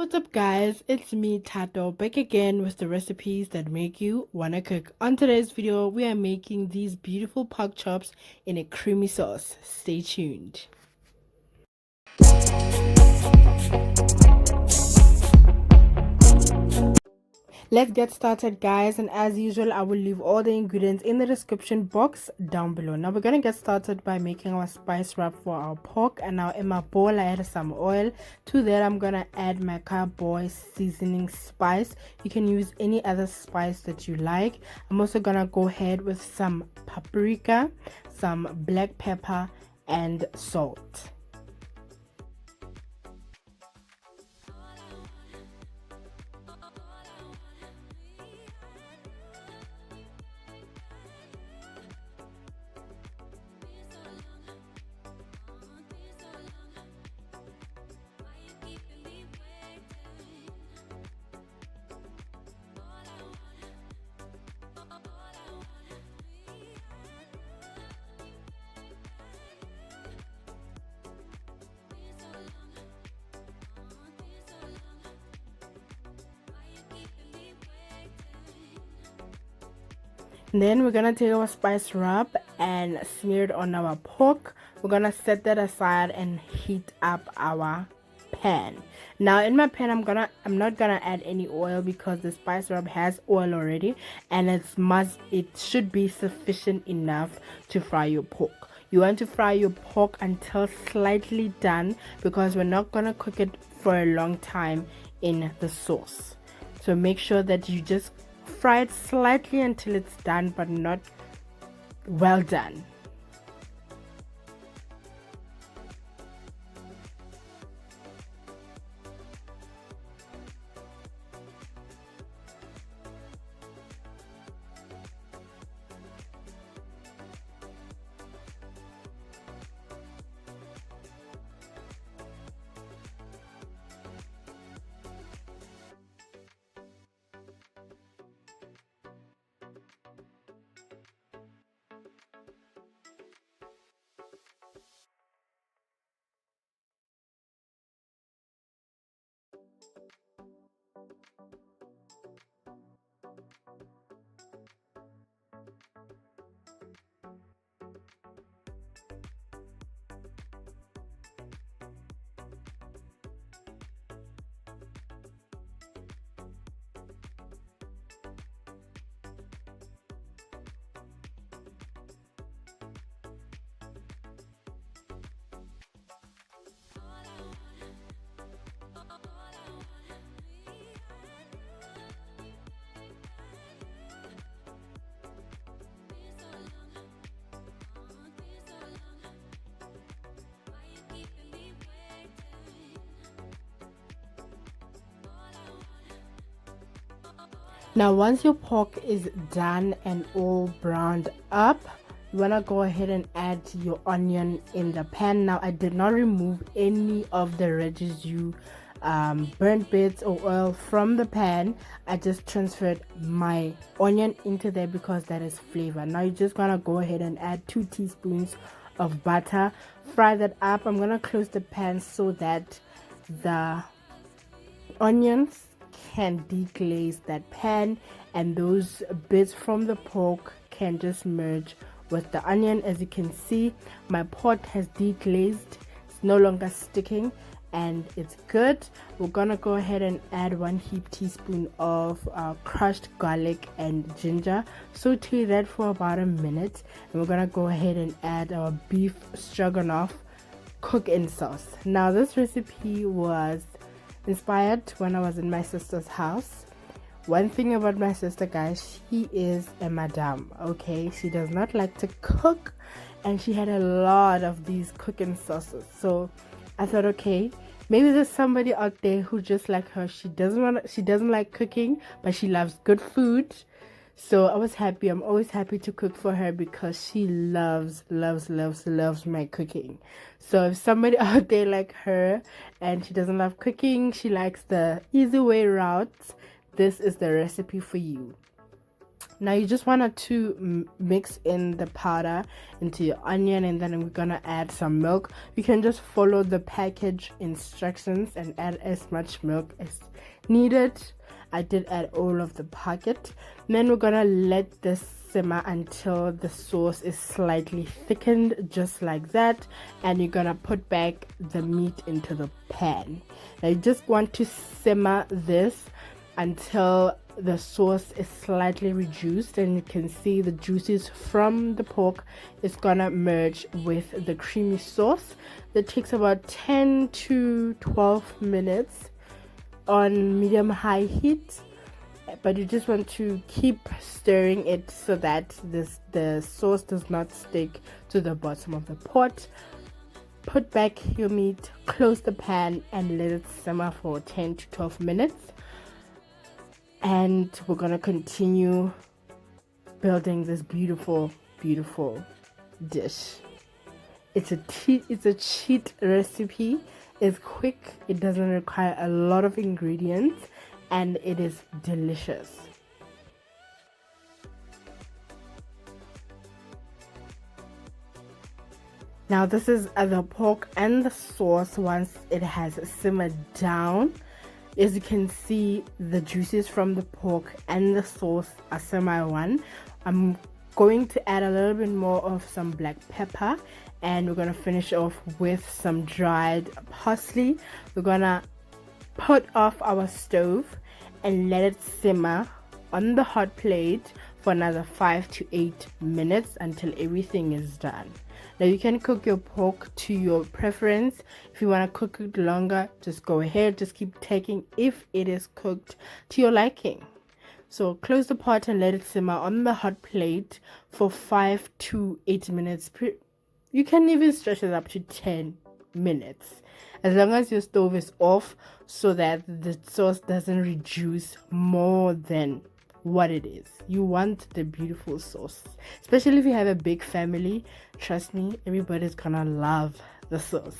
What's up guys, it's me Tato back again with the recipes that make you wanna cook. On today's video we are making these beautiful pork chops in a creamy sauce. Stay tuned. Let's get started guys, and as usual I will leave all the ingredients in the description box down below. Now we're gonna get started by making our spice wrap for our pork. And now in my bowl I add some oil. To that I'm gonna add my carboy seasoning spice. You can use any other spice that you like. I'm also gonna go ahead with some paprika, some black pepper and salt. And then we're gonna take our spice rub and smear it on our pork. We're gonna set that aside and heat up our pan. Now in my pan I'm not gonna add any oil because the spice rub has oil already, and it should be sufficient enough to fry your pork. You want to fry your pork until slightly done because we're not gonna cook it for a long time in the sauce. So make sure that you just fry it slightly until it's done, but not well done. Now once your pork is done and all browned up, you want to go ahead and add your onion in the pan. Now I did not remove any of the residue burnt bits or oil from the pan. I just transferred my onion into there because that is flavor. Now you're just gonna go ahead and add 2 teaspoons of butter. Fry that up. I'm gonna close the pan so that the onions can deglaze that pan and those bits from the pork can just merge with the onion. As you can see, my pot has deglazed. It's no longer sticking and it's good. We're gonna go ahead and add 1 heaped teaspoon of crushed garlic and ginger. Saute that for about a minute, and we're gonna go ahead and add our beef stroganoff cook-in sauce. Now this recipe was inspired when I was in my sister's house. One thing about my sister, guys, she is a madam, okay? She does not like to cook, and she had a lot of these cooking sauces. So I thought, okay, maybe there's somebody out there who just like her. She doesn't like cooking, but she loves good food. So I was happy. I'm always happy to cook for her because she loves my cooking. So if somebody out there like her and she doesn't love cooking, she likes the easy way route, this is the recipe for you. Now you just want to mix in the powder into your onion, and then we're gonna add some milk. You can just follow the package instructions and add as much milk as needed. I did add all of the packet. Then we're gonna let this simmer until the sauce is slightly thickened, just like that, and you're gonna put back the meat into the pan. Now you just want to simmer this until the sauce is slightly reduced, and you can see the juices from the pork is gonna merge with the creamy sauce. That takes about 10 to 12 minutes on medium high heat, but you just want to keep stirring it so that the sauce does not stick to the bottom of the pot. Put back your meat, close the pan, and let it simmer for 10 to 12 minutes. And we're gonna continue building this beautiful dish. It's a cheat recipe. It's quick, it doesn't require a lot of ingredients, and it is delicious. Now this is the pork and the sauce. Once it has simmered down, as you can see, the juices from the pork and the sauce are semi-one. I'm going to add a little bit more of some black pepper, and we're going to finish off with some dried parsley. We're going to put off our stove and let it simmer on the hot plate for another 5 to 8 minutes until everything is done. Now you can cook your pork to your preference. If you want to cook it longer, just go ahead, just keep taking if it is cooked to your liking. So close the pot and let it simmer on the hot plate for 5 to 8 minutes. You can even stretch it up to 10 minutes, as long as your stove is off, so that the sauce doesn't reduce more than what it is. You want the beautiful sauce, especially if you have a big family. Trust me, everybody's gonna love the sauce.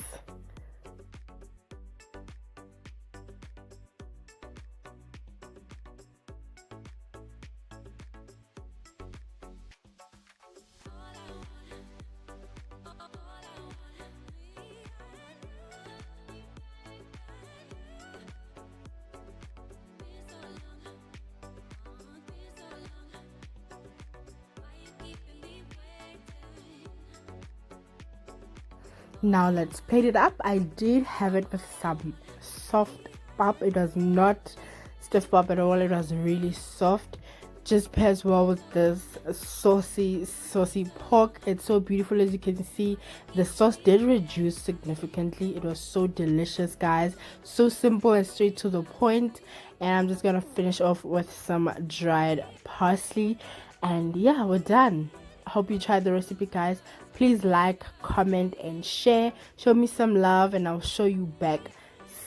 Now let's plate it up. I did have it with some soft pap. It was not stiff pap at all. It was really soft. Just pairs well with this saucy pork. It's so beautiful. As you can see, the sauce did reduce significantly. It was so delicious, guys. So simple and straight to the point. And I'm just gonna finish off with some dried parsley, and yeah, we're done. I hope you tried the recipe, guys. Please like, comment, and share. Show me some love, and I'll show you back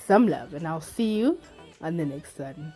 some love. And I'll see you on the next one.